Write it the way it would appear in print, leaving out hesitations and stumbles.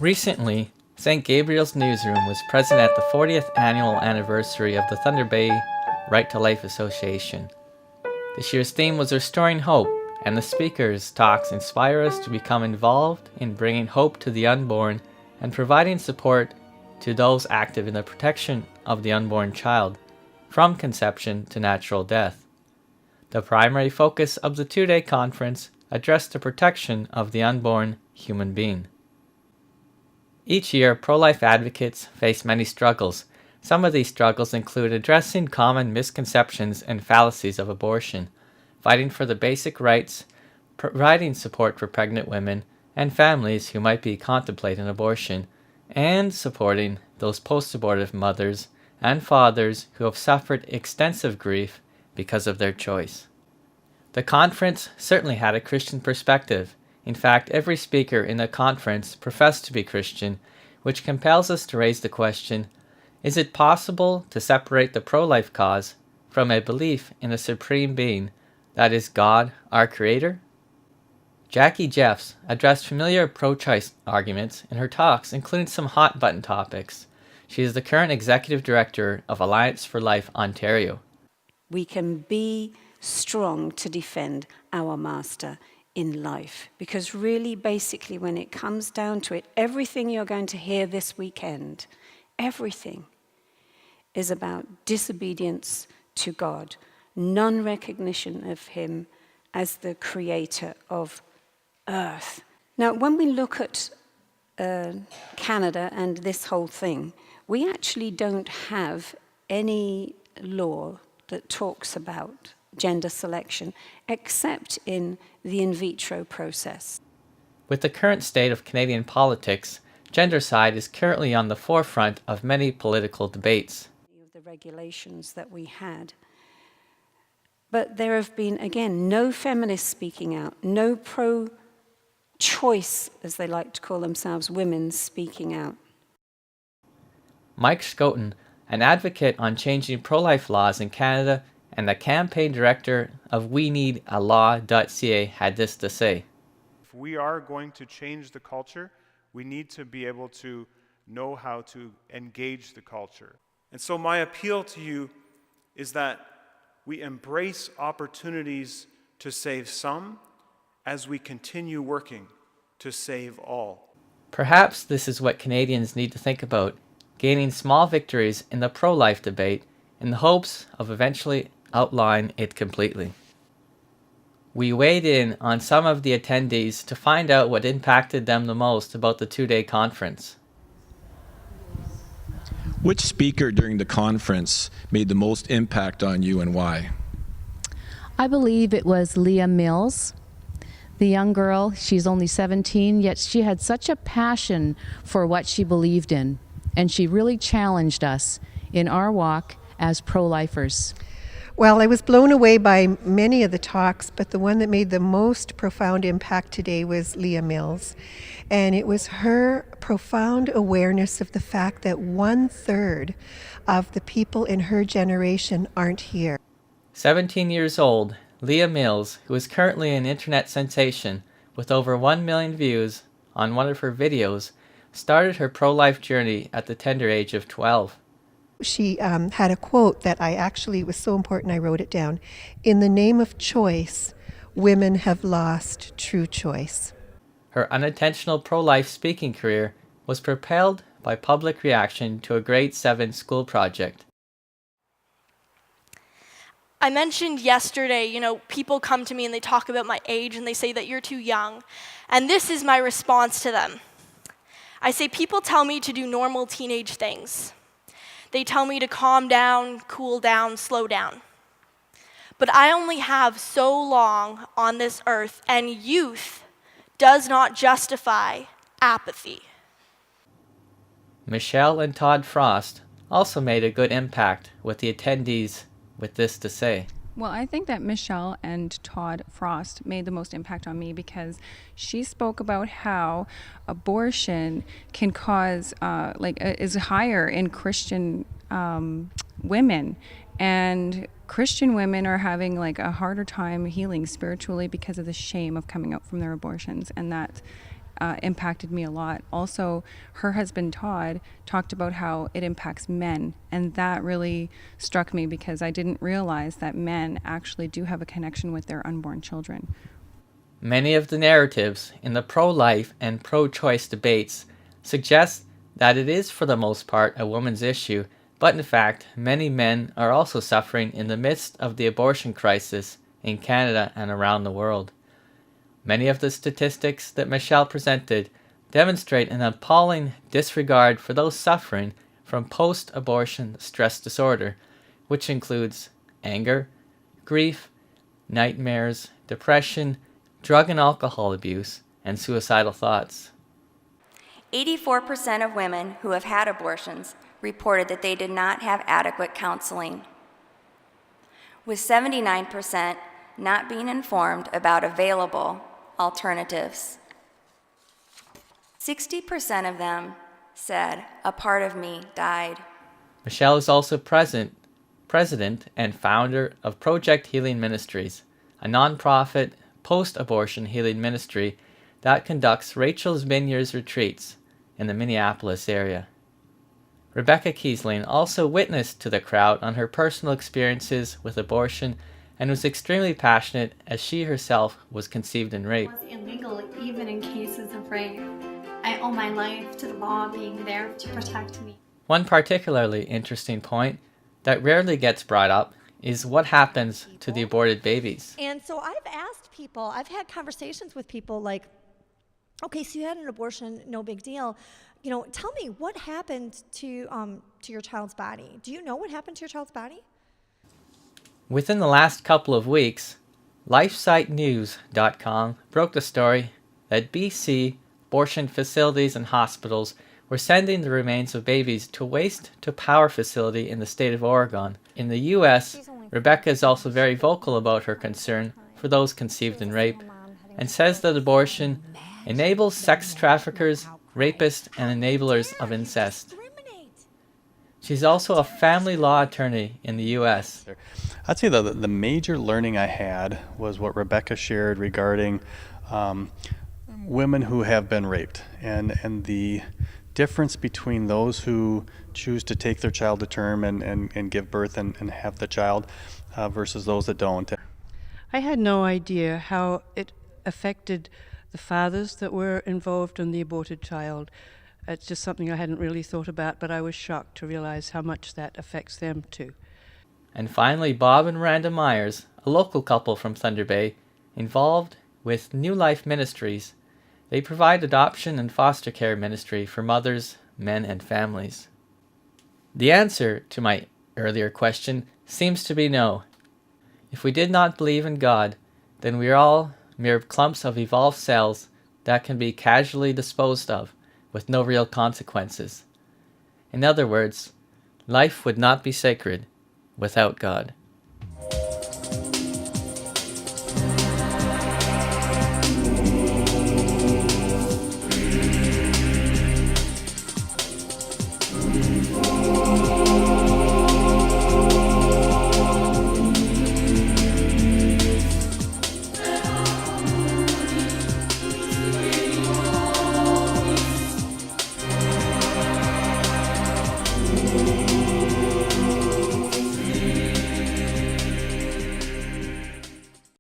Recently, St. Gabriel's Newsroom was present at the 40th annual anniversary of the Thunder Bay Right to Life Association. This year's theme was Restoring Hope, and the speakers' talks inspire us to become involved in bringing hope to the unborn and providing support to those active in the protection of the unborn child, from conception to natural death. The primary focus of the two-day conference addressed the protection of the unborn human being. Each year, pro-life advocates face many struggles. Some of these struggles include addressing common misconceptions and fallacies of abortion, fighting for the basic rights, providing support for pregnant women and families who might be contemplating abortion, and supporting those post-abortive mothers and fathers who have suffered extensive grief because of their choice. The conference certainly had a Christian perspective. In fact, every speaker in the conference professed to be Christian, which compels us to raise the question, is it possible to separate the pro-life cause from a belief in a supreme being, that is God, our Creator? Jackki Jeffs addressed familiar pro-choice arguments in her talks, including some hot-button topics. She is the current executive director of Alliance for Life Ontario. We can be strong to defend our Master in life, because really, basically, when it comes down to it, everything you're going to hear this weekend, everything is about disobedience to God, non-recognition of Him as the creator of earth. Now, when we look at Canada and this whole thing, we actually don't have any law that talks about gender selection, except in the in vitro process. With the current state of Canadian politics, gendercide is currently on the forefront of many political debates. The regulations that we had. But there have been, again, no feminists speaking out, no pro-choice, as they like to call themselves, women speaking out. Mike Schoten, an advocate on changing pro-life laws in Canada and the campaign director of WeNeedALaw.ca, had this to say. If we are going to change the culture, we need to be able to know how to engage the culture. And so my appeal to you is that we embrace opportunities to save some as we continue working to save all. Perhaps this is what Canadians need to think about, gaining small victories in the pro-life debate in the hopes of eventually outlawing it completely. We weighed in on some of the attendees to find out what impacted them the most about the two-day conference. Which speaker during the conference made the most impact on you and why? I believe it was Leah Mills, the young girl. She's only 17, yet she had such a passion for what she believed in, and she really challenged us in our walk as pro-lifers. Well, I was blown away by many of the talks, but the one that made the most profound impact today was Leah Mills. And it was her profound awareness of the fact that 1/3 of the people in her generation aren't here. 17 years old, Leah Mills, who is currently an internet sensation with over 1 million views on one of her videos, started her pro-life journey at the tender age of 12. She had a quote that it was so important I wrote it down. In the name of choice, women have lost true choice. Her unintentional pro-life speaking career was propelled by public reaction to a grade 7 school project. I mentioned yesterday, people come to me and they talk about my age and they say that you're too young. And this is my response to them. I say people tell me to do normal teenage things. They tell me to calm down, cool down, slow down. But I only have so long on this earth, and youth does not justify apathy. Michele and Todd Frascht also made a good impact with the attendees with this to say. Well, I think that Michele and Todd Frascht made the most impact on me because she spoke about how abortion can cause, is higher in Christian women. And Christian women are having a harder time healing spiritually because of the shame of coming out from their abortions. And that impacted me a lot. Also, her husband Todd talked about how it impacts men, and that really struck me because I didn't realize that men actually do have a connection with their unborn children. Many of the narratives in the pro-life and pro-choice debates suggest that it is for the most part a woman's issue, but in fact many men are also suffering in the midst of the abortion crisis in Canada and around the world. Many of the statistics that Michele presented demonstrate an appalling disregard for those suffering from post-abortion stress disorder, which includes anger, grief, nightmares, depression, drug and alcohol abuse, and suicidal thoughts. 84% of women who have had abortions reported that they did not have adequate counseling, with 79% not being informed about available alternatives. 60% of them said, "A part of me died." Michele is also president and founder of Project Healing Ministries, a nonprofit post-abortion healing ministry that conducts Rachel's Vineyards retreats in the Minneapolis area. Rebecca Kiesling also witnessed to the crowd on her personal experiences with abortion and was extremely passionate as she herself was conceived in rape. It was illegal even in cases of rape. I owe my life to the law being there to protect me. One particularly interesting point that rarely gets brought up is what happens to the aborted babies. And so I've asked people, I've had conversations with people like, okay, so you had an abortion, no big deal. You know, tell me what happened to your child's body. Do you know what happened to your child's body? Within the last couple of weeks, LifeSiteNews.com broke the story that BC abortion facilities and hospitals were sending the remains of babies to a waste-to-power facility in the state of Oregon. In the U.S., Rebecca is also very vocal about her concern for those conceived in rape, and says that abortion enables sex traffickers, rapists, and enablers of incest. She's also a family law attorney in the U.S. I'd say the major learning I had was what Rebecca shared regarding women who have been raped, and the difference between those who choose to take their child to term and give birth and have the child versus those that don't. I had no idea how it affected the fathers that were involved in the aborted child. It's just something I hadn't really thought about, but I was shocked to realize how much that affects them too. And finally, Bob and Miranda Myers, a local couple from Thunder Bay, involved with New Life Ministries. They provide adoption and foster care ministry for mothers, men, and families. The answer to my earlier question seems to be no. If we did not believe in God, then we are all mere clumps of evolved cells that can be casually disposed of with no real consequences. In other words, life would not be sacred without God.